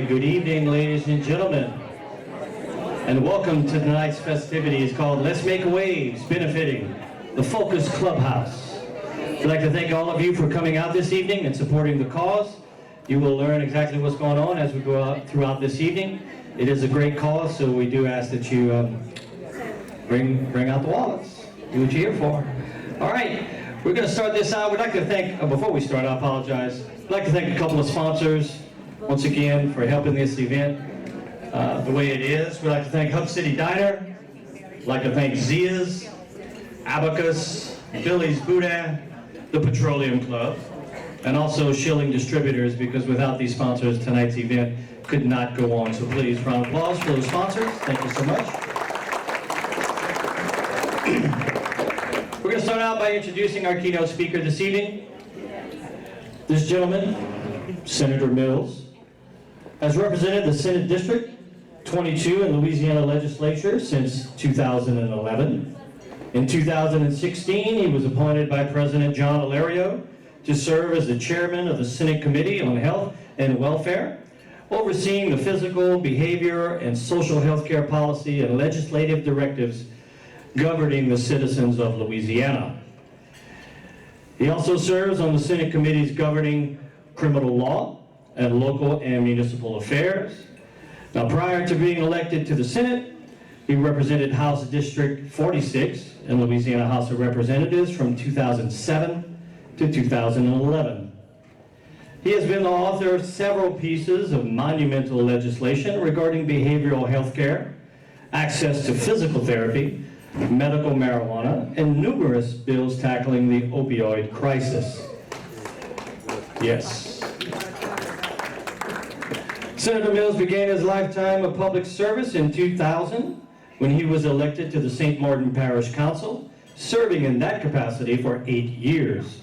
right, good evening, ladies and gentlemen, and welcome to tonight's festivities called Let's Make Waves, benefiting the Focus Clubhouse. I'd like to thank all of you for coming out this evening and supporting the cause. You will learn exactly what's going on as we go out throughout this evening. It is a great cause, so we do ask that you bring out the wallets, do what you're here for. All right, we're going to start this out. We'd like to thank, before we start, I apologize. I'd like to thank a couple of sponsors, once again, for helping this event the way it is. We'd like to thank Hub City Diner. We'd like to thank Zia's, Abacus, Billy's Boudin, the Petroleum Club, and also Schilling Distributors, because without these sponsors, tonight's event could not go on. So please, round of applause for those sponsors. Thank you so much. We're going to start out by introducing our keynote speaker this evening. This gentleman, Senator Mills, has represented the Senate District 22 in the Louisiana Legislature since 2011. In 2016, he was appointed by President John Alario to serve as the chairman of the Senate Committee on Health and Welfare, overseeing the physical, behavior, and social health care policy and legislative directives governing the citizens of Louisiana. He also serves on the Senate committees governing criminal law and local and municipal affairs. Now, prior to being elected to the Senate, he represented House District 46 in Louisiana House of Representatives from 2007 to 2011. He has been the author of several pieces of monumental legislation regarding behavioral health care, access to physical therapy, medical marijuana, and numerous bills tackling the opioid crisis. Yes. Senator Mills began his lifetime of public service in 2000 when he was elected to the St. Martin Parish Council, serving in that capacity for 8 years.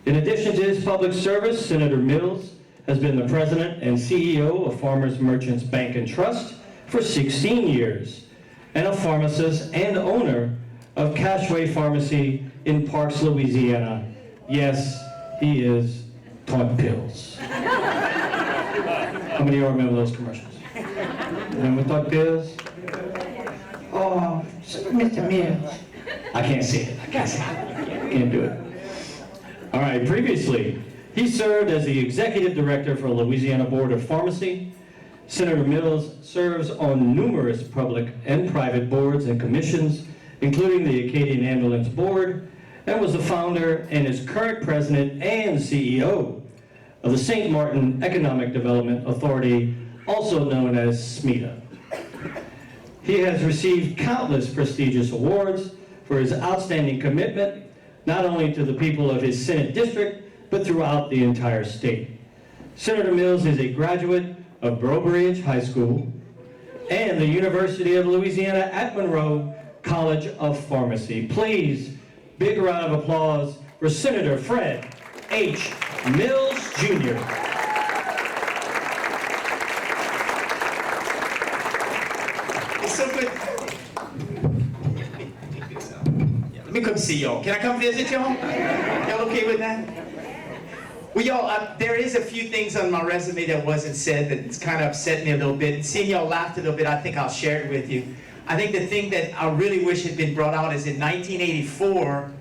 In addition to his public service, Senator Mills has been the president and CEO of Farmers Merchants Bank and Trust for 16 years, and a pharmacist and owner of Cashway Pharmacy in Parks, Louisiana. Yes, he is Todd Pills. How many of you remember those commercials? Remember Todd Pills? Oh, Mr. Mills. I can't see it. I can't do it. All right, previously, he served as the executive director for Louisiana Board of Pharmacy. Senator Mills serves on numerous public and private boards and commissions, including the Acadian Ambulance Board, and was the founder and is current president and CEO of the St. Martin Economic Development Authority, also known as SMEDA. He has received countless prestigious awards for his outstanding commitment, not only to the people of his Senate district, but throughout the entire state. Senator Mills is a graduate of Breaux Bridge High School and the University of Louisiana at Monroe College of Pharmacy. Please, big round of applause for Senator Fred H. Mills, Jr. It's so good. Let me come see y'all. Can I come visit y'all? Y'all okay with that? Well, y'all, there is a few things on my resume that wasn't said that's kind of upset me a little bit. Seeing y'all laughed a little bit, I think I'll share it with you. I think the thing that I really wish had been brought out is in 1984,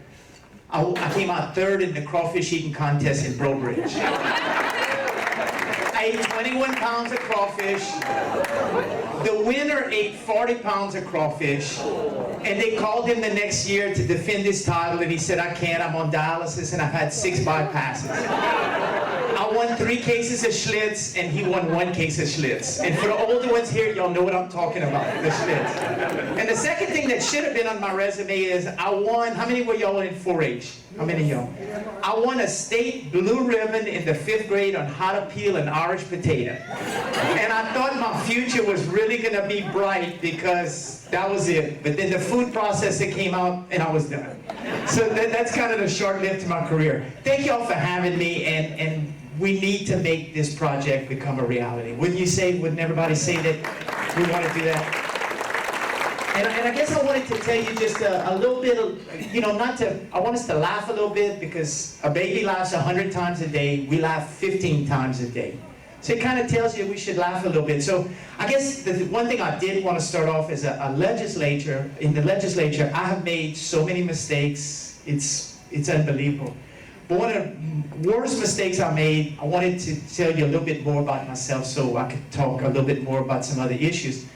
I came out third in the crawfish eating contest in Breaux Bridge. I ate 21 pounds of crawfish. The winner ate 40 pounds of crawfish. And they called him the next year to defend his title, and he said, I can't, I'm on dialysis, and I've had 6 bypasses. I won 3 cases of Schlitz, and he won 1 case of Schlitz. And for the older ones here, y'all know what I'm talking about, the Schlitz. And the second thing that should have been on my resume is I won, how many were y'all in 4-H? How many of y'all? I won a state blue ribbon in the 5th grade on how to peel an Irish potato. And I thought my future was really gonna be bright because that was it. But then the food processor came out and I was done. So that's kind of the short lived to my career. Thank y'all for having me, and we need to make this project become a reality. Wouldn't you say, wouldn't everybody say that we want to do that? And I guess I wanted to tell you just a little bit of, I want us to laugh a little bit because a baby laughs 100 times a day. We laugh 15 times a day. So it kind of tells you we should laugh a little bit. So I guess the one thing I did want to start off as a legislature, in the legislature, I have made so many mistakes, it's unbelievable. But one of the worst mistakes I made, I wanted to tell you a little bit more about myself so I could talk a little bit more about some other issues.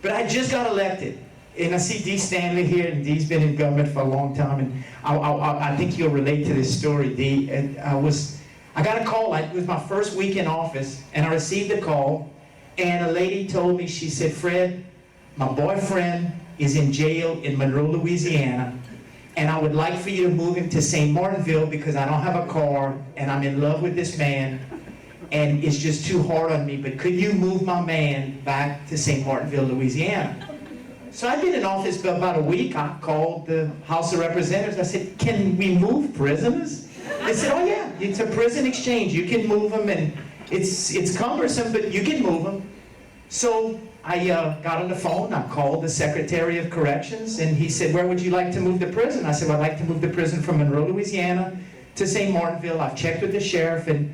But I just got elected. And I see Dee Stanley here, and Dee's been in government for a long time, and I think you'll relate to this story, Dee. And I got a call, it was my first week in office, and I received a call, and a lady told me, she said, Fred, my boyfriend is in jail in Monroe, Louisiana, and I would like for you to move him to St. Martinville because I don't have a car, and I'm in love with this man, and it's just too hard on me, but could you move my man back to St. Martinville, Louisiana? So I'd been in office for about a week. I called the House of Representatives. I said, can we move prisoners? They said, oh yeah, it's a prison exchange. You can move them, and it's cumbersome, but you can move them. So I got on the phone. I called the Secretary of Corrections, and he said, where would you like to move the prison? I said, well, I'd like to move the prison from Monroe, Louisiana to St. Martinville. I've checked with the sheriff, and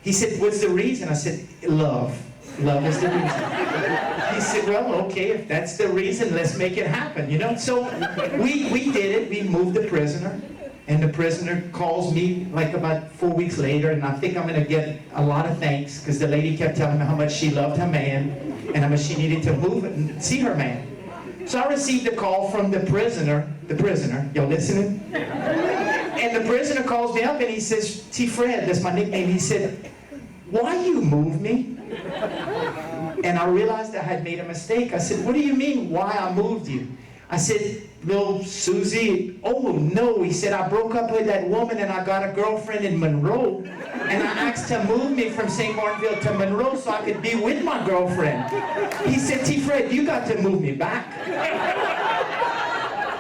he said, what's the reason? I said, love. Love is the reason. He said, well, okay, if that's the reason, let's make it happen, you know? So we did it. We moved the prisoner, and the prisoner calls me like about 4 weeks later, and I think I'm going to get a lot of thanks because the lady kept telling me how much she loved her man and how much she needed to move and see her man. So I received a call from the prisoner, y'all listening? And the prisoner calls me up and he says, T. Fred, that's my nickname, he said, why you move me? And I realized I had made a mistake. I said, what do you mean, why I moved you? I said, little Susie, oh no, he said, I broke up with that woman and I got a girlfriend in Monroe, and I asked to move me from St. Martinville to Monroe so I could be with my girlfriend. He said, T. Fred, you got to move me back.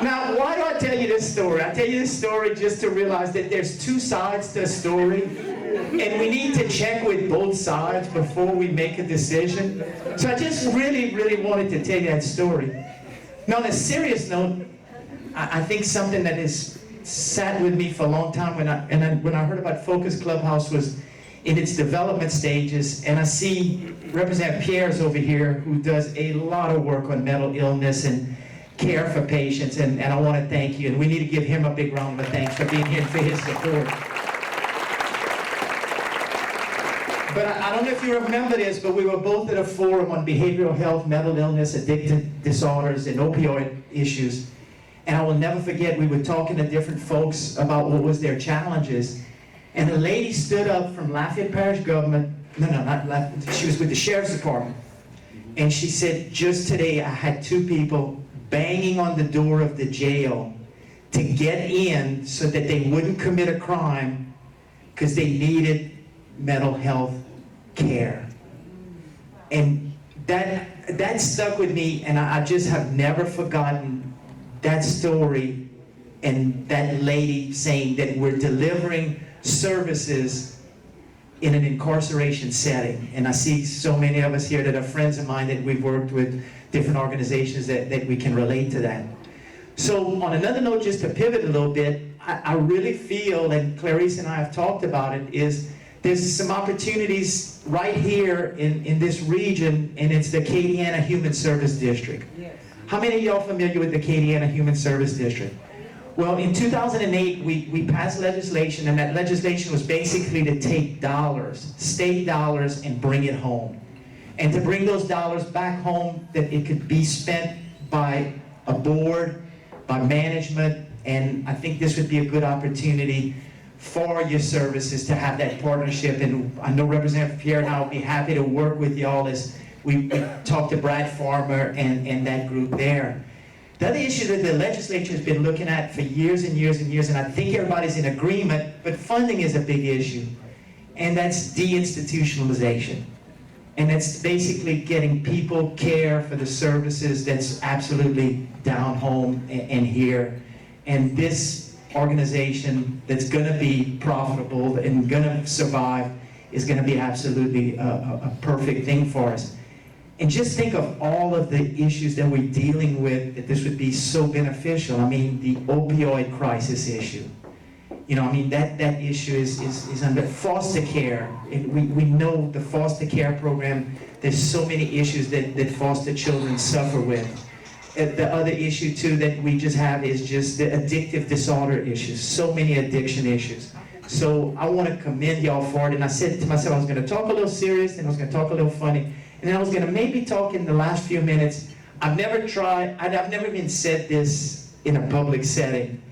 Now, why do I tell you this story? I tell you this story just to realize that there's two sides to a story, and we need to check with both sides before we make a decision. So I just really, really wanted to tell you that story. Now, on a serious note, I think something that has sat with me for a long time when I heard about Focus Clubhouse was in its development stages, and I see Representative Pierre's over here who does a lot of work on mental illness and care for patients, and I want to thank you, and we need to give him a big round of thanks for being here and for his support. But I don't know if you remember this, but we were both at a forum on behavioral health, mental illness, addictive disorders, and opioid issues. And I will never forget, we were talking to different folks about what was their challenges. And a lady stood up from Lafayette Parish Government, not Lafayette, she was with the Sheriff's Department. And she said, just today I had two people banging on the door of the jail to get in so that they wouldn't commit a crime because they needed mental health care. And that stuck with me, and I just have never forgotten that story and that lady saying that we're delivering services in an incarceration setting. And I see so many of us here that are friends of mine that we've worked with different organizations that we can relate to that. So on another note, just to pivot a little bit, I really feel, and Clarice and I have talked about it, is there's some opportunities right here in this region, and it's the Acadiana Human Service District. Yes. How many of y'all familiar with the Acadiana Human Service District? Well, in 2008, we passed legislation, and that legislation was basically to take dollars, state dollars, and bring it home. And to bring those dollars back home, that it could be spent by a board, by management, and I think this would be a good opportunity for your services to have that partnership. And I know Representative Pierre and I will be happy to work with y'all as we talk to Brad Farmer and that group there. The other issue that the legislature has been looking at for years and years and years, and I think everybody's in agreement, but funding is a big issue, and that's deinstitutionalization. And that's basically getting people care for the services that's absolutely down home and here. And this organization that's going to be profitable and going to survive is going to be absolutely a perfect thing for us. And just think of all of the issues that we're dealing with, that this would be so beneficial. I mean, the opioid crisis issue. You know, I mean, that issue is under foster care. We know the foster care program, there's so many issues that foster children suffer with. The other issue too that we just have is just the addictive disorder issues, so many addiction issues. So I want to commend y'all for it, and I said to myself I was going to talk a little serious, and I was going to talk a little funny, and then I was going to maybe talk in the last few minutes. I've never even said this in a public setting.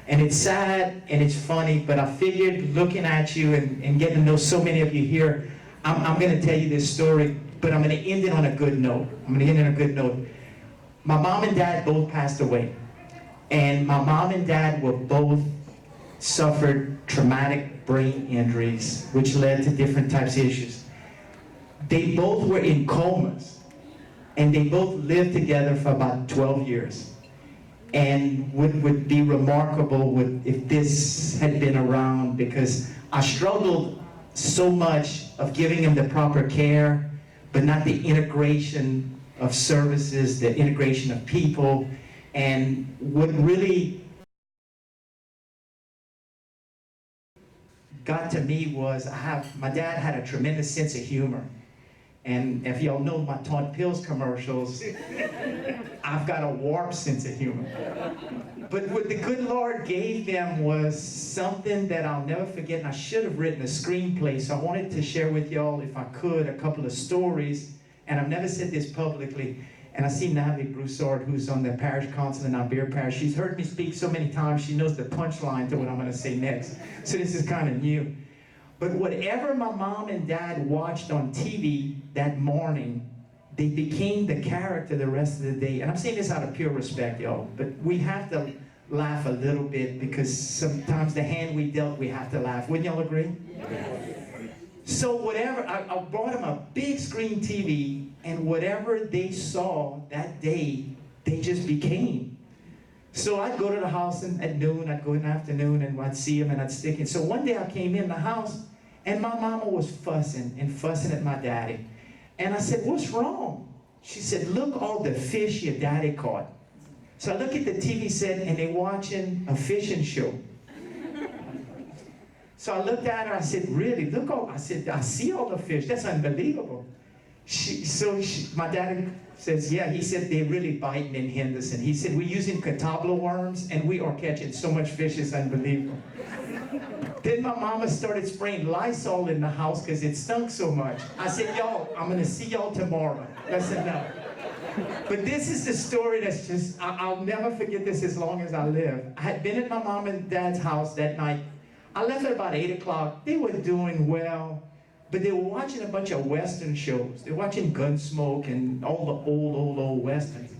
And it's sad and it's funny, but I figured looking at you and getting to know so many of you here, I'm going to tell you this story, but I'm going to end it on a good note. My mom and dad both passed away. And my mom and dad were both suffered traumatic brain injuries, which led to different types of issues. They both were in comas, and they both lived together for about 12 years. And would be remarkable if this had been around, because I struggled so much of giving him the proper care, but not the integration of services, the integration of people. And what really got to me was my dad had a tremendous sense of humor. And if y'all know my Taunt Pills commercials, I've got a warped sense of humor. But what the good Lord gave them was something that I'll never forget, and I should have written a screenplay, so I wanted to share with y'all, if I could, a couple of stories. And I've never said this publicly, and I see Natalie Broussard, who's on the parish council in Albert Parish. She's heard me speak so many times, she knows the punchline to what I'm going to say next. So this is kind of new. But whatever my mom and dad watched on TV that morning, they became the character the rest of the day. And I'm saying this out of pure respect, y'all, but we have to laugh a little bit, because sometimes the hand we dealt, we have to laugh. Wouldn't y'all agree? Yes. So whatever, I brought them a big screen TV, and whatever they saw that day, they just became. So I'd go to the house at noon, I'd go in the afternoon, and I'd see him and I'd stick it. So one day I came in the house, and my mama was fussing at my daddy. And I said, "What's wrong?" She said, "Look all the fish your daddy caught." So I look at the TV set, and they're watching a fishing show. So I looked at her, I said, "Really? Look all," I said, "I see all the fish, that's unbelievable." My daddy says, "Yeah," he said, "they're really biting in Henderson." He said, "We're using catabla worms, and we are catching so much fish, it's unbelievable." Then my mama started spraying Lysol in the house because it stunk so much. I said, "Y'all, I'm going to see y'all tomorrow." That's enough. But this is the story that's just, I'll never forget this as long as I live. I had been at my mom and dad's house that night. I left at about 8 o'clock. They were doing well, but they were watching a bunch of Western shows. They were watching Gunsmoke and all the old Westerns.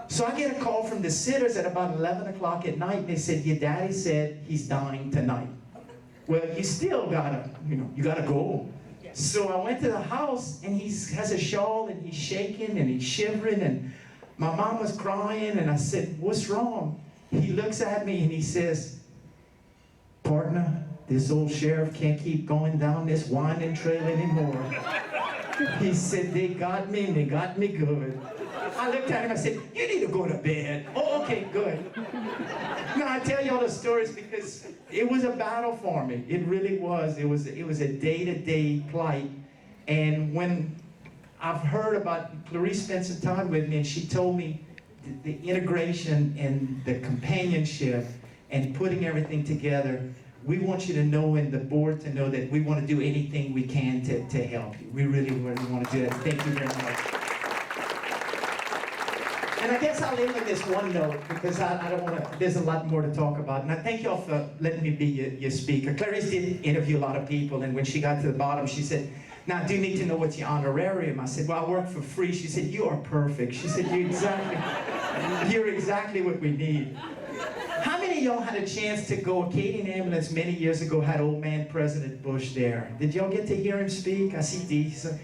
So I get a call from the sitters at about 11 o'clock at night, and they said, "Your daddy said he's dying tonight." Well, you still gotta, you gotta go. So I went to the house, and he has a shawl, and he's shaking, and he's shivering, and my mom was crying, and I said, "What's wrong?" He looks at me, and he says, "Partner, this old sheriff can't keep going down this winding trail anymore." He said, "They got me, and they got me good." I looked at him, I said, "You need to go to bed." "Oh, okay, good." Now, I tell you all the stories because it was a battle for me. It really was. It was a day-to-day plight. And when I've heard about, Clarice spent some time with me, and she told me the integration and the companionship and putting everything together. We want you to know, and the board to know, that we want to do anything we can to help you. We really want to do that. Thank you very much. And I guess I'll end with this one note, because I don't want to, there's a lot more to talk about. And I thank y'all for letting me be your speaker. Clarice did interview a lot of people, and when she got to the bottom, she said, "Now, I do need to know what's your honorarium." I said, "Well, I work for free." She said, "You are perfect." She said, you're exactly what we need." How many of y'all had a chance to go? Acadian Ambulance many years ago had old man President Bush there. Did y'all get to hear him speak? I see D. So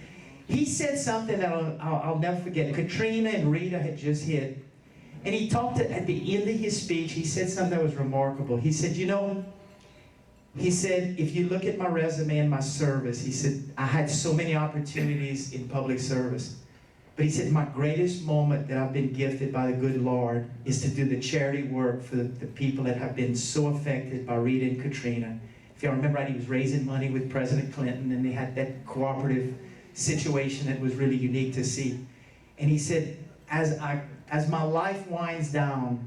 he said something that I'll never forget. Katrina and Rita had just hit. And he talked at the end of his speech, he said something that was remarkable. He said, he said, "If you look at my resume and my service," he said, "I had so many opportunities in public service. But he said, my greatest moment that I've been gifted by the good Lord is to do the charity work for the people that have been so affected by Rita and Katrina. If y'all remember right, he was raising money with President Clinton, and they had that cooperative situation that was really unique to see. And he said, as my life winds down,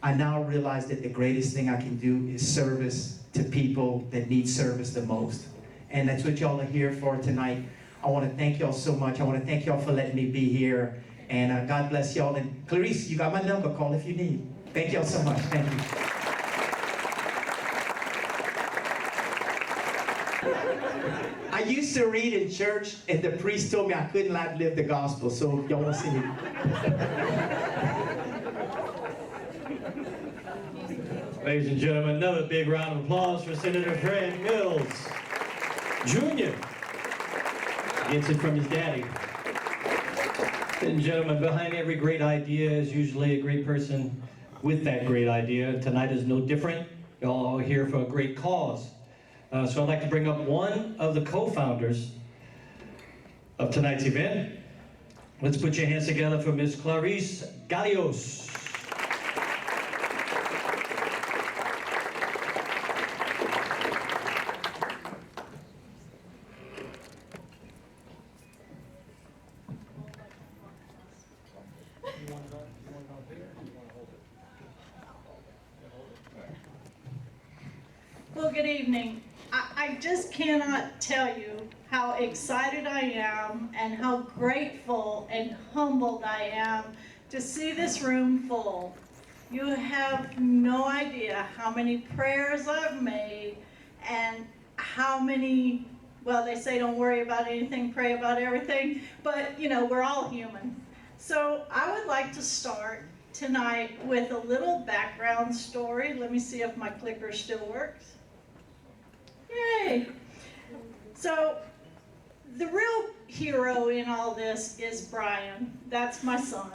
I now realize that the greatest thing I can do is service to people that need service the most. And that's what y'all are here for tonight. I want to thank y'all so much. I want to thank y'all for letting me be here. And God bless y'all. And Clarice, you got my number. Call if you need. Thank y'all so much. Thank you. I used to read in church, and the priest told me I couldn't outlive the gospel. So y'all want to see me? Ladies and gentlemen, another big round of applause for Senator Fred Mills Jr. Gets it from his daddy. Ladies and gentlemen, behind every great idea is usually a great person with that great idea. Tonight is no different. You're all here for a great cause. So I'd like to bring up one of the co-founders of tonight's event. Let's put your hands together for Ms. Clarice Gallegos. Well, good evening. I just cannot tell you how excited I am and how grateful and humbled I am to see this room full. You have no idea how many prayers I've made and how many, well, they say don't worry about anything, pray about everything, but you know, we're all human. So I would like to start tonight with a little background story. Let me see if my clicker still works. Yay! So, the real hero in all this is Brian. That's my son.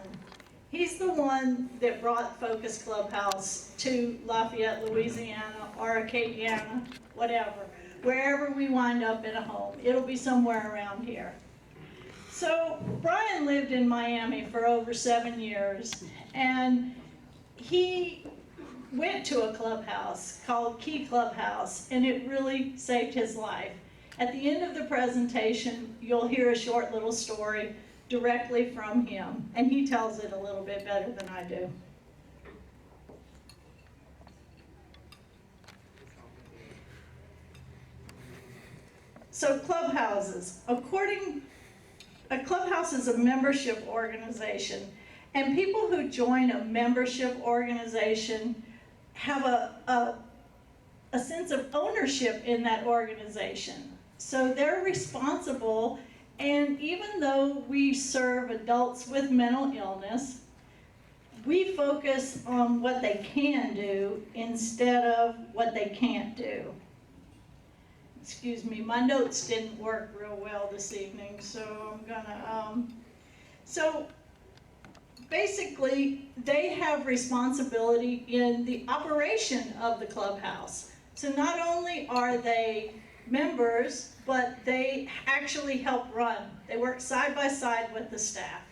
He's the one that brought Focus Clubhouse to Lafayette, Louisiana, or Acadiana, whatever. Wherever we wind up in a home. It'll be somewhere around here. So, Brian lived in Miami for over 7 years, and he went to a clubhouse called Key Clubhouse, and it really saved his life. At the end of the presentation, you'll hear a short little story directly from him, and he tells it a little bit better than I do. So clubhouses. A clubhouse is a membership organization, and people who join a membership organization have a sense of ownership in that organization. So they're responsible, and even though we serve adults with mental illness, we focus on what they can do instead of what they can't do. Excuse me, my notes didn't work real well this evening, so I'm gonna, so basically, they have responsibility in the operation of the clubhouse. So not only are they members, but they actually help run. They work side by side with the staff.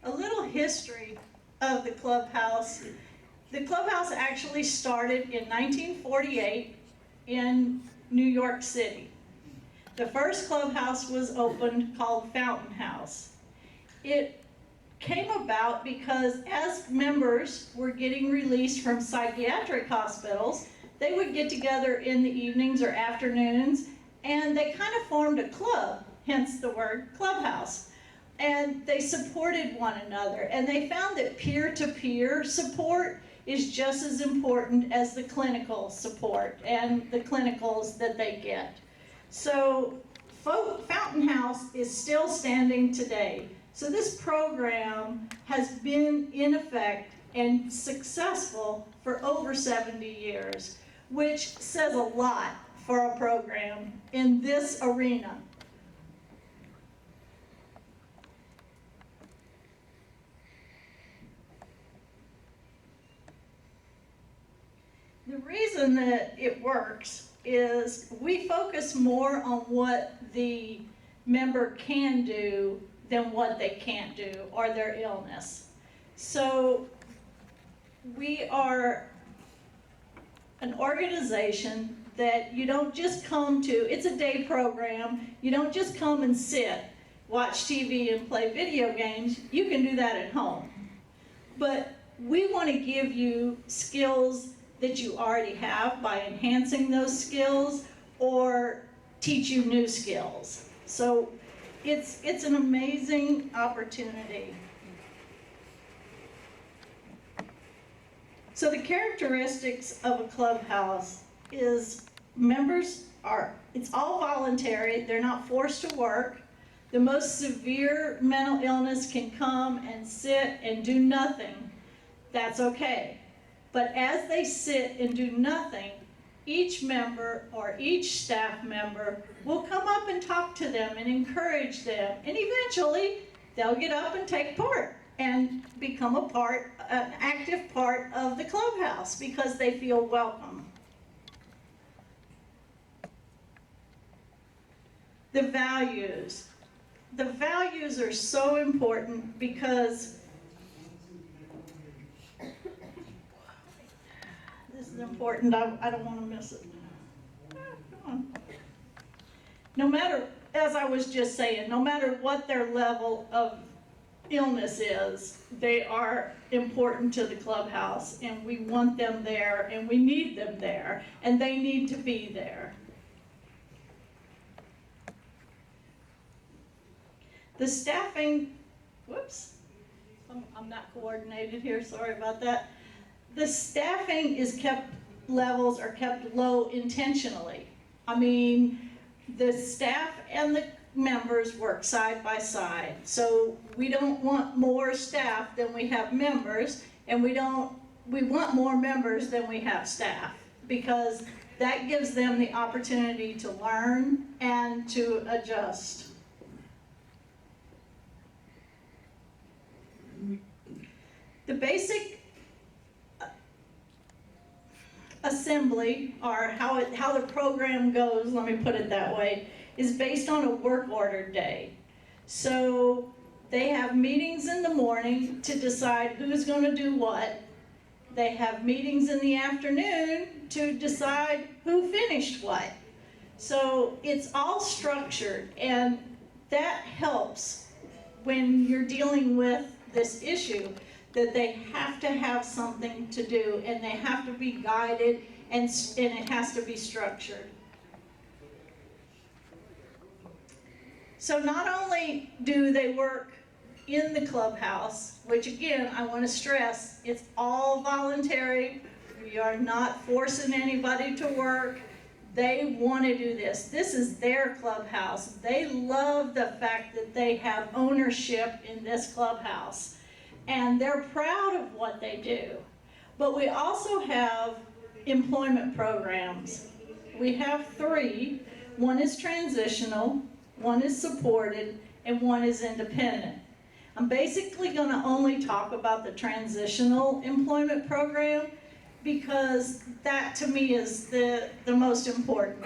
A little history of the clubhouse. The clubhouse actually started in 1948 in New York City. The first clubhouse was opened called Fountain House. It came about because as members were getting released from psychiatric hospitals, they would get together in the evenings or afternoons, and they kind of formed a club, hence the word clubhouse. And they supported one another, and they found that peer-to-peer support is just as important as the clinical support and the clinicals that they get. So Fountain House is still standing today. So this program has been in effect and successful for over 70 years, which says a lot for a program in this arena. The reason reason that it works is we focus more on what the member can do than what they can't do or their illness. So we are an organization that you don't just come to, it's a day program, you don't just come and sit, watch TV and play video games, you can do that at home. But we want to give you skills that you already have by enhancing those skills or teach you new skills. So it's an amazing opportunity. So the characteristics of a clubhouse is members are, it's all voluntary, they're not forced to work. The most severe mental illness can come and sit and do nothing. That's okay. But as they sit and do nothing, each member or each staff member will come up and talk to them and encourage them, and eventually they'll get up and take part and become a part, an active part of the clubhouse because they feel welcome. The values. The values are so important because this is important. I don't want to miss it. Come on. No matter, as I was just saying, no matter what their level of illness is, they are important to the clubhouse, and we want them there, and we need them there, and they need to be there. The staffing, whoops, I'm not coordinated here, sorry about that. The staffing is kept, levels are kept low intentionally. I mean, the staff and the members work side by side. So we don't want more staff than we have members, and we want more members than we have staff, because that gives them the opportunity to learn and to adjust. The basic assembly, or how the program goes, let me put it that way, is based on a work order day. So they have meetings in the morning to decide who's going to do what. They have meetings in the afternoon to decide who finished what. So it's all structured, and that helps when you're dealing with this issue, that they have to have something to do, and they have to be guided, and it has to be structured. So not only do they work in the clubhouse, which again, I want to stress, it's all voluntary. We are not forcing anybody to work. They want to do this. This is their clubhouse. They love the fact that they have ownership in this clubhouse, and they're proud of what they do. But we also have employment programs. We have 3. One is transitional, one is supported, and one is independent. I'm basically going to only talk about the transitional employment program because that to me is the most important.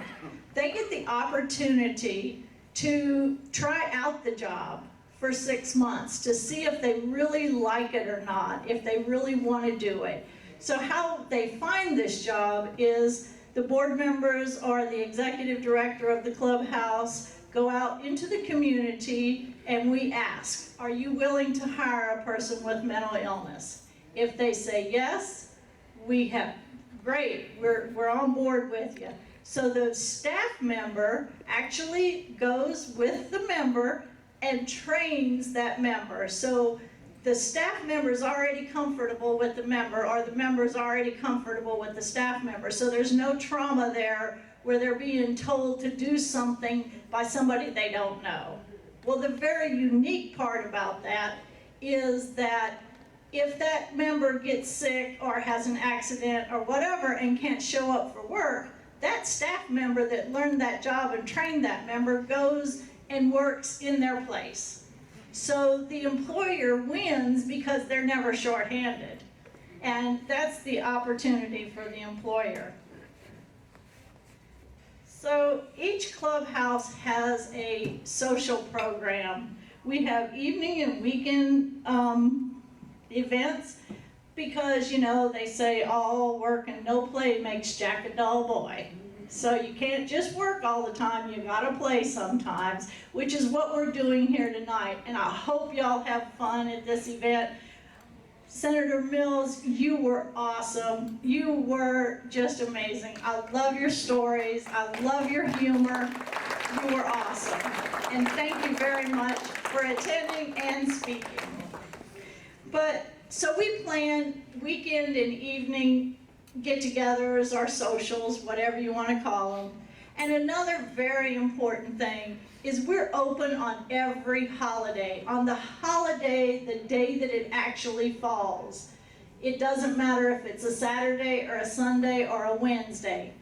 They get the opportunity to try out the job for 6 months to see if they really like it or not, if they really want to do it. So how they find this job is the board members or the executive director of the clubhouse go out into the community, and we ask, are you willing to hire a person with mental illness? If they say yes, we have, great, we're on board with you. So the staff member actually goes with the member and trains that member. So the staff member is already comfortable with the member, or the member is already comfortable with the staff member. So there's no trauma there where they're being told to do something by somebody they don't know. Well, the very unique part about that is that if that member gets sick or has an accident or whatever and can't show up for work, that staff member that learned that job and trained that member goes and works in their place. So the employer wins because they're never shorthanded. And that's the opportunity for the employer. So each clubhouse has a social program. We have evening and weekend events because, you know, they say all work and no play makes Jack a dull boy. So you can't just work all the time, you gotta play sometimes, which is what we're doing here tonight. And I hope y'all have fun at this event. Senator Mills, you were awesome. You were just amazing. I love your stories. I love your humor. You were awesome. And thank you very much for attending and speaking. But, so we plan weekend and evening get-togethers, our socials, whatever you want to call them. And another very important thing is we're open on every holiday. On the holiday, the day that it actually falls. It doesn't matter if it's a Saturday or a Sunday or a Wednesday.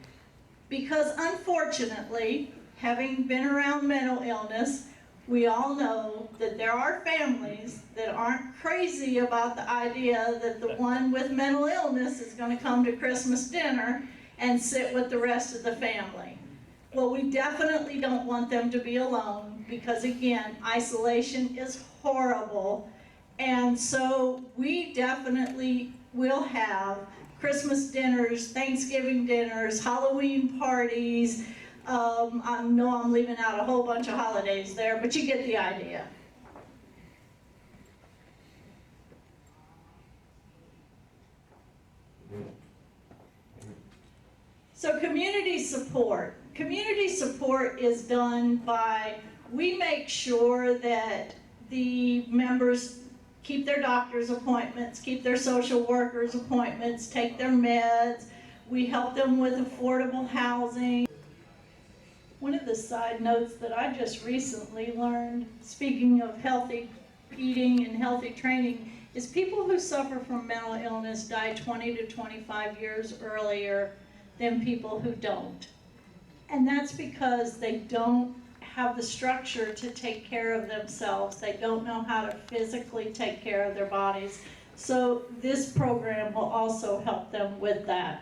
Because unfortunately, having been around mental illness, we all know that there are families that aren't crazy about the idea that the one with mental illness is going to come to Christmas dinner and sit with the rest of the family. Well, we definitely don't want them to be alone because, again, isolation is horrible. And so we definitely will have Christmas dinners, Thanksgiving dinners, Halloween parties. I know I'm leaving out a whole bunch of holidays there, but you get the idea. So community support. Community support is done by, we make sure that the members keep their doctor's appointments, keep their social workers' appointments, take their meds. We help them with affordable housing. One of the side notes that I just recently learned, speaking of healthy eating and healthy training, is people who suffer from mental illness die 20 to 25 years earlier than people who don't. And that's because they don't have the structure to take care of themselves. They don't know how to physically take care of their bodies. So this program will also help them with that.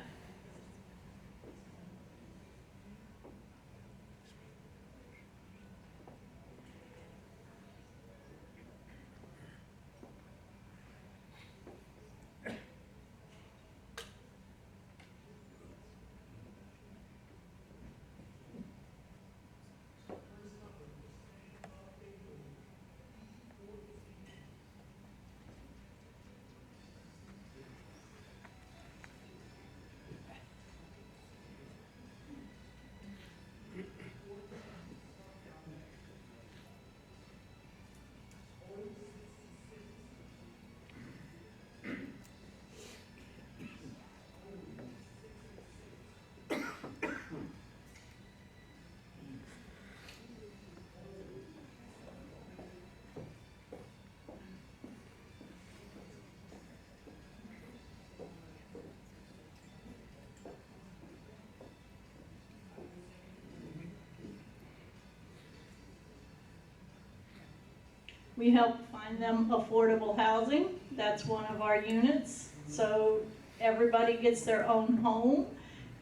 We help find them affordable housing. That's one of our units. So everybody gets their own home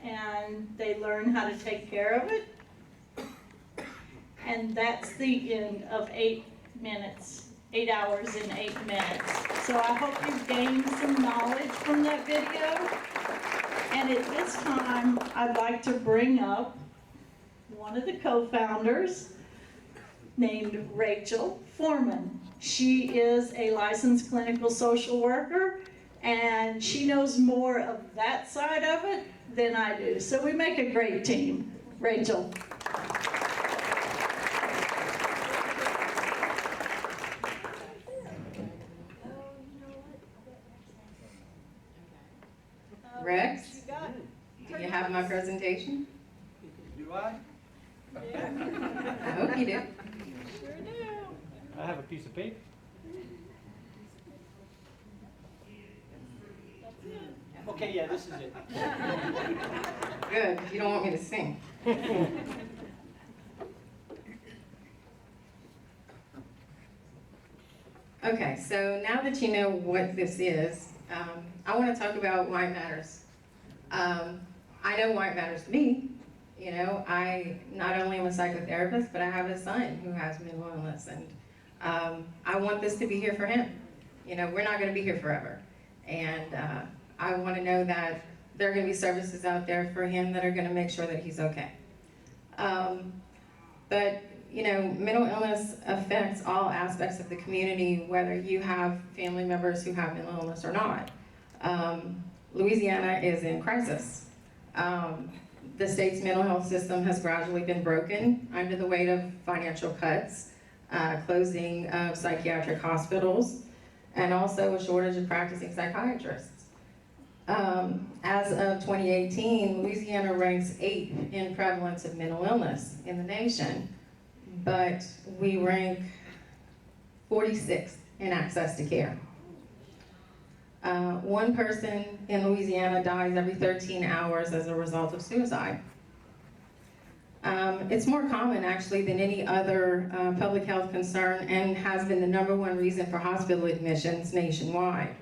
and they learn how to take care of it. And that's the end of 8 minutes, 8 hours and 8 minutes. So I hope you've gained some knowledge from that video. And at this time, I'd like to bring up one of the co-founders, named Rachel Foreman. She is a licensed clinical social worker, and she knows more of that side of it than I do. So we make a great team. Rachel. Rex, do you have my presentation? Do I? I hope you do. Sure do. I have a piece of paper. Okay, yeah, this is it. Good, you don't want me to sing. Okay, so now that you know what this is, I want to talk about why it matters. I know why it matters to me. You know, I not only am a psychotherapist, but I have a son who has mental illness, and I want this to be here for him. You know, we're not going to be here forever, and I want to know that there are going to be services out there for him that are going to make sure that he's okay. But you know, mental illness affects all aspects of the community, whether you have family members who have mental illness or not. Louisiana is in crisis. The state's mental health system has gradually been broken under the weight of financial cuts, closing of psychiatric hospitals, and also a shortage of practicing psychiatrists. As of 2018, Louisiana ranks 8th in prevalence of mental illness in the nation, but we rank 46th in access to care. One person in Louisiana dies every 13 hours as a result of suicide. It's more common actually than any other public health concern, and has been the #1 reason for hospital admissions nationwide.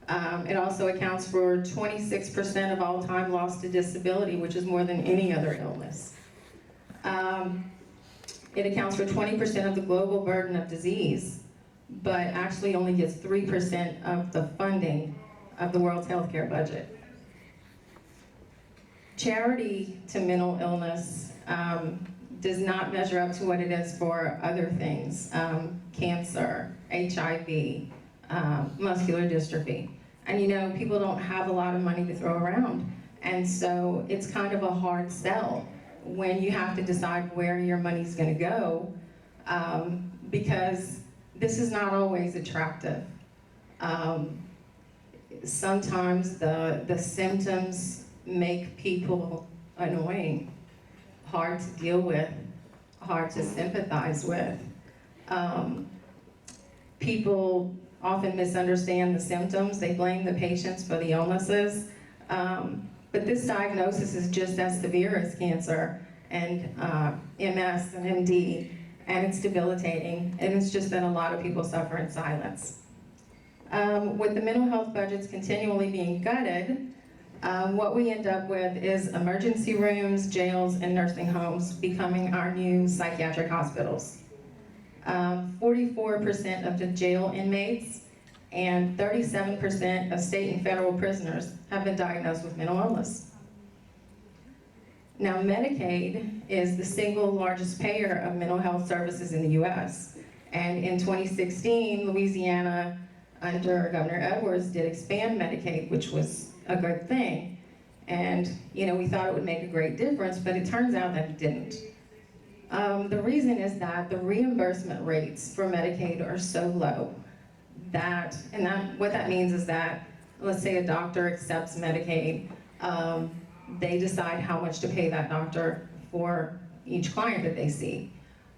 It also accounts for 26% of all time lost to disability, which is more than any other illness. It accounts for 20% of the global burden of disease, but actually only gets 3% of the funding of the world's healthcare budget. Charity to mental illness does not measure up to what it is for other things, cancer, HIV, muscular dystrophy. And you know, people don't have a lot of money to throw around. And so it's kind of a hard sell when you have to decide where your money's gonna go, because this is not always attractive. Sometimes the symptoms make people annoying, hard to deal with, hard to sympathize with. People often misunderstand the symptoms. They blame the patients for the illnesses. But this diagnosis is just as severe as cancer and MS and MD, and it's debilitating, and it's just that a lot of people suffer in silence. With the mental health budgets continually being gutted, what we end up with is emergency rooms, jails, and nursing homes becoming our new psychiatric hospitals. 44% of the jail inmates and 37% of state and federal prisoners have been diagnosed with mental illness. Now, Medicaid is the single largest payer of mental health services in the US. And in 2016, Louisiana, under Governor Edwards, did expand Medicaid, which was a good thing. And you know, we thought it would make a great difference, but it turns out that it didn't. The reason is that the reimbursement rates for Medicaid are so low what that means is that, let's say a doctor accepts Medicaid, they decide how much to pay that doctor for each client that they see.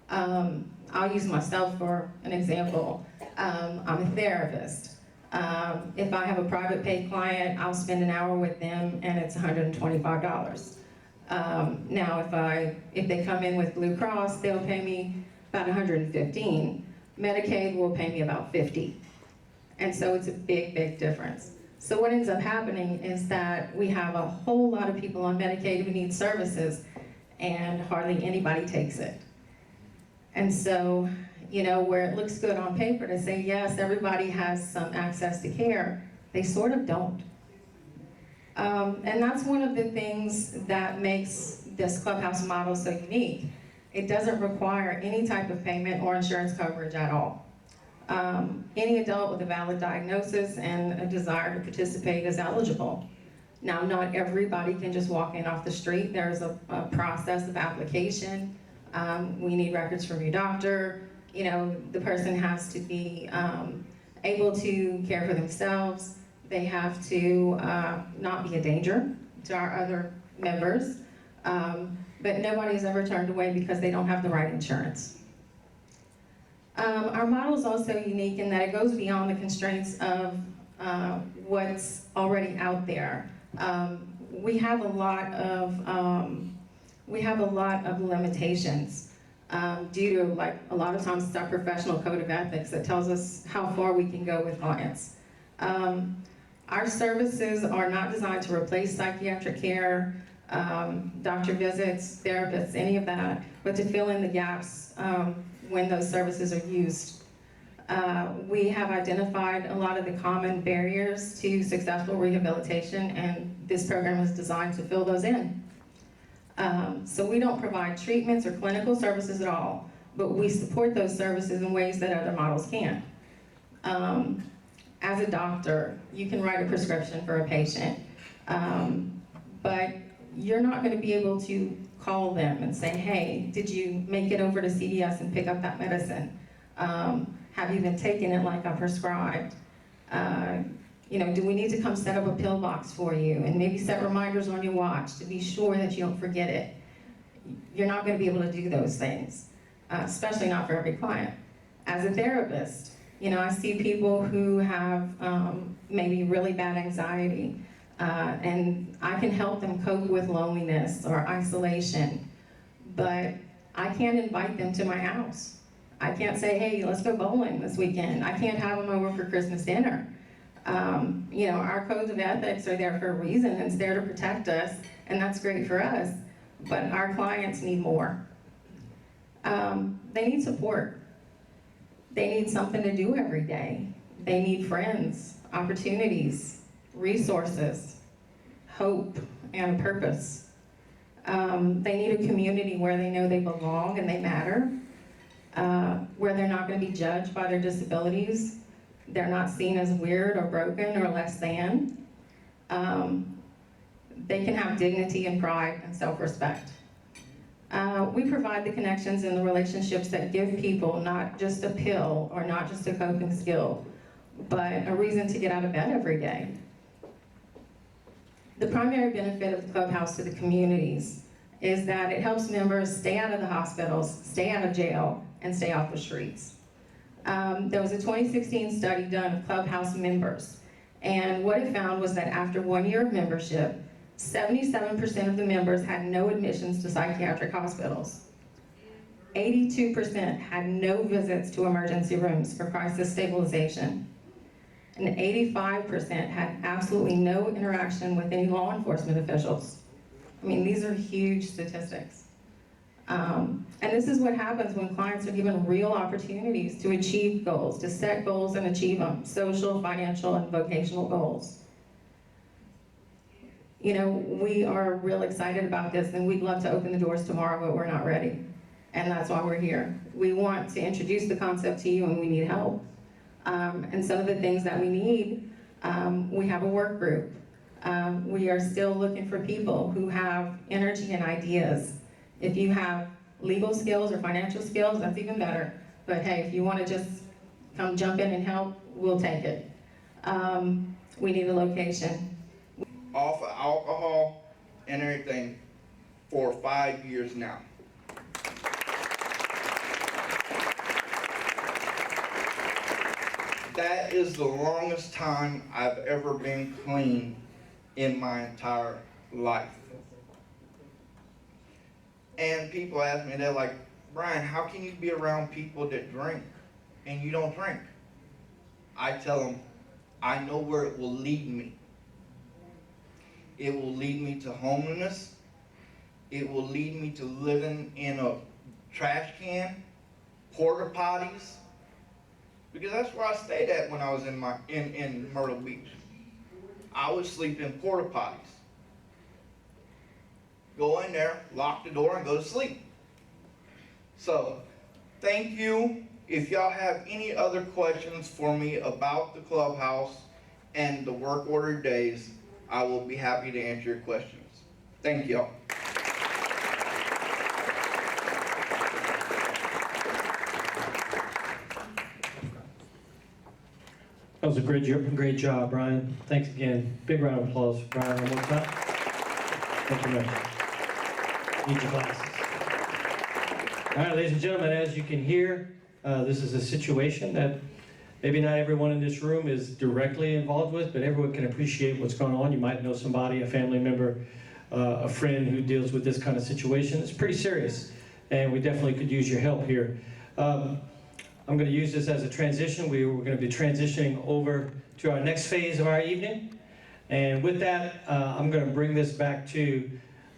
I'll use myself for an example. I'm a therapist. If I have a private paid client, I'll spend an hour with them and it's $125. Now, if they come in with Blue Cross, they'll pay me about $115. Medicaid will pay me about $50. And so it's a big, big difference. So what ends up happening is that we have a whole lot of people on Medicaid who need services, and hardly anybody takes it. And so, you know, where it looks good on paper to say, yes, everybody has some access to care, they sort of don't. And that's one of the things that makes this Clubhouse model so unique. It doesn't require any type of payment or insurance coverage at all. Any adult with a valid diagnosis and a desire to participate is eligible. Now, not everybody can just walk in off the street. There's a process of application. We need records from your doctor. You know, the person has to be able to care for themselves. They have to not be a danger to our other members. But nobody's ever turned away because they don't have the right insurance. Our model is also unique in that it goes beyond the constraints of what's already out there. We have a lot of limitations due to, like, a lot of times it's our professional code of ethics that tells us how far we can go with clients. Our services are not designed to replace psychiatric care. doctor visits, therapists, any of that, but to fill in the gaps when those services are used. We have identified a lot of the common barriers to successful rehabilitation, and this program is designed to fill those in. So we don't provide treatments or clinical services at all, but we support those services in ways that other models can't. As a doctor, you can write a prescription for a patient, but you're not going to be able to call them and say, hey, did you make it over to CVS and pick up that medicine? Have you been taking it like I prescribed? Do we need to come set up a pill box for you and maybe set reminders on your watch to be sure that you don't forget it? You're not going to be able to do those things, especially not for every client. As a therapist, I see people who have maybe really bad anxiety, and I can help them cope with loneliness or isolation, but I can't invite them to my house. I can't say, hey, let's go bowling this weekend. I can't have them over for Christmas dinner. Our codes of ethics are there for a reason. It's there to protect us, and that's great for us, but our clients need more. They need support. They need something to do every day. They need friends, opportunities, resources, hope, and a purpose. They need a community where they know they belong and they matter, where they're not going to be judged by their disabilities. They're not seen as weird or broken or less than. They can have dignity and pride and self-respect. We provide the connections and the relationships that give people not just a pill or not just a coping skill, but a reason to get out of bed every day. The primary benefit of the Clubhouse to the communities is that it helps members stay out of the hospitals, stay out of jail, and stay off the streets. There was a 2016 study done of Clubhouse members, and what it found was that after 1 year of membership, 77% of the members had no admissions to psychiatric hospitals. 82% had no visits to emergency rooms for crisis stabilization. And 85% had absolutely no interaction with any law enforcement officials. I mean, these are huge statistics. And this is what happens when clients are given real opportunities to achieve goals, to set goals and achieve them, social, financial, and vocational goals. We are real excited about this, and we'd love to open the doors tomorrow, but we're not ready. And that's why we're here. We want to introduce the concept to you, and we need help. And some of the things that we need, we have a work group. We are still looking for people who have energy and ideas. If you have legal skills or financial skills, that's even better. But hey, if you want to just come jump in and help, we'll take it. We need a location. Off of alcohol and everything for 5 years now. That is the longest time I've ever been clean in my entire life. And people ask me, they're like, Brian, how can you be around people that drink and you don't drink? I tell them, I know where it will lead me. It will lead me to homelessness. It will lead me to living in a trash can, porta potties, because that's where I stayed at when I was in Myrtle Beach. I would sleep in porta potties. Go in there, lock the door, and go to sleep. So, thank you. If y'all have any other questions for me about the Clubhouse and the work order days, I will be happy to answer your questions. Thank y'all. That was a great job, Brian. Thanks again. Big round of applause for Brian one more time. Thank you, man. Need your glasses. All right, ladies and gentlemen, as you can hear, this is a situation that maybe not everyone in this room is directly involved with, but everyone can appreciate what's going on. You might know somebody, a family member, a friend who deals with this kind of situation. It's pretty serious, and we definitely could use your help here. I'm going to use this as a transition. We're going to be transitioning over to our next phase of our evening. And with that, I'm going to bring this back to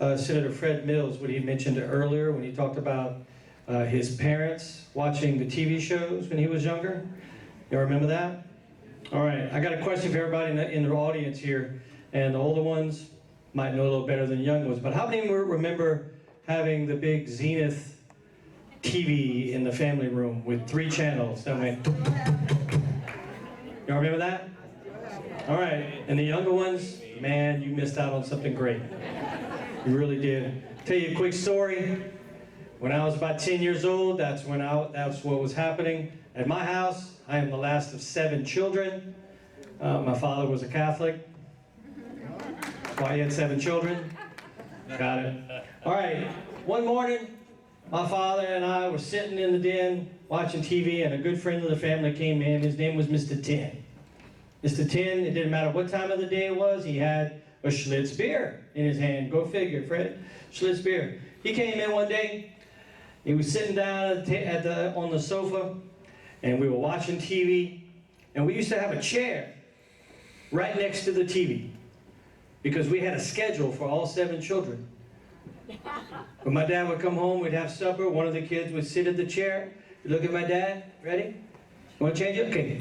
Senator Fred Mills, what he mentioned earlier when he talked about his parents watching the TV shows when he was younger. You remember that? All right, I got a question for everybody in the audience here, and the older ones might know a little better than the young ones, but how many remember having the big Zenith TV in the family room with 3 channels that went? You remember that? All right, and the younger ones, man, you missed out on something great. You really did. Tell you a quick story. When I was about 10 years old, that's what was happening at my house. I am the last of 7 children. My father was a Catholic. That's why he had 7 children. Got it. All right, one morning, my father and I were sitting in the den watching TV, and a good friend of the family came in. His name was Mr. 10. Mr. 10, it didn't matter what time of the day it was, he had a Schlitz beer in his hand. Go figure, Fred. Schlitz beer. He came in one day, he was sitting down on the sofa, and we were watching TV, and we used to have a chair right next to the TV because we had a schedule for all 7 children. When my dad would come home, we'd have supper, one of the kids would sit at the chair, look at my dad, ready? You want to change it? Okay.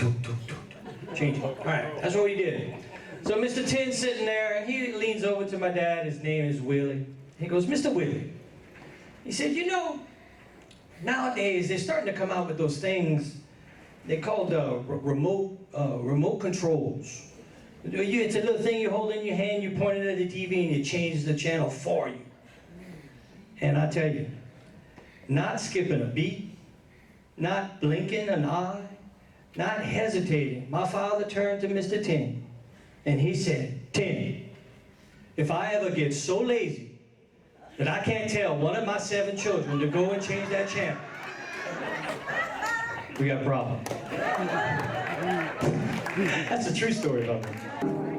Change it. All right, that's what we did. So Mr. 10's sitting there, and he leans over to my dad. His name is Willie. He goes, Mr. Willie. He said, you know, nowadays they're starting to come out with those things they called remote controls. It's a little thing you hold in your hand, you point it at the TV, and it changes the channel for you. And I tell you, not skipping a beat, not blinking an eye, not hesitating, my father turned to Mr. 10 and he said, 10, if I ever get so lazy that I can't tell one of my 7 children to go and change that channel, we got a problem. That's a true story, Bubba.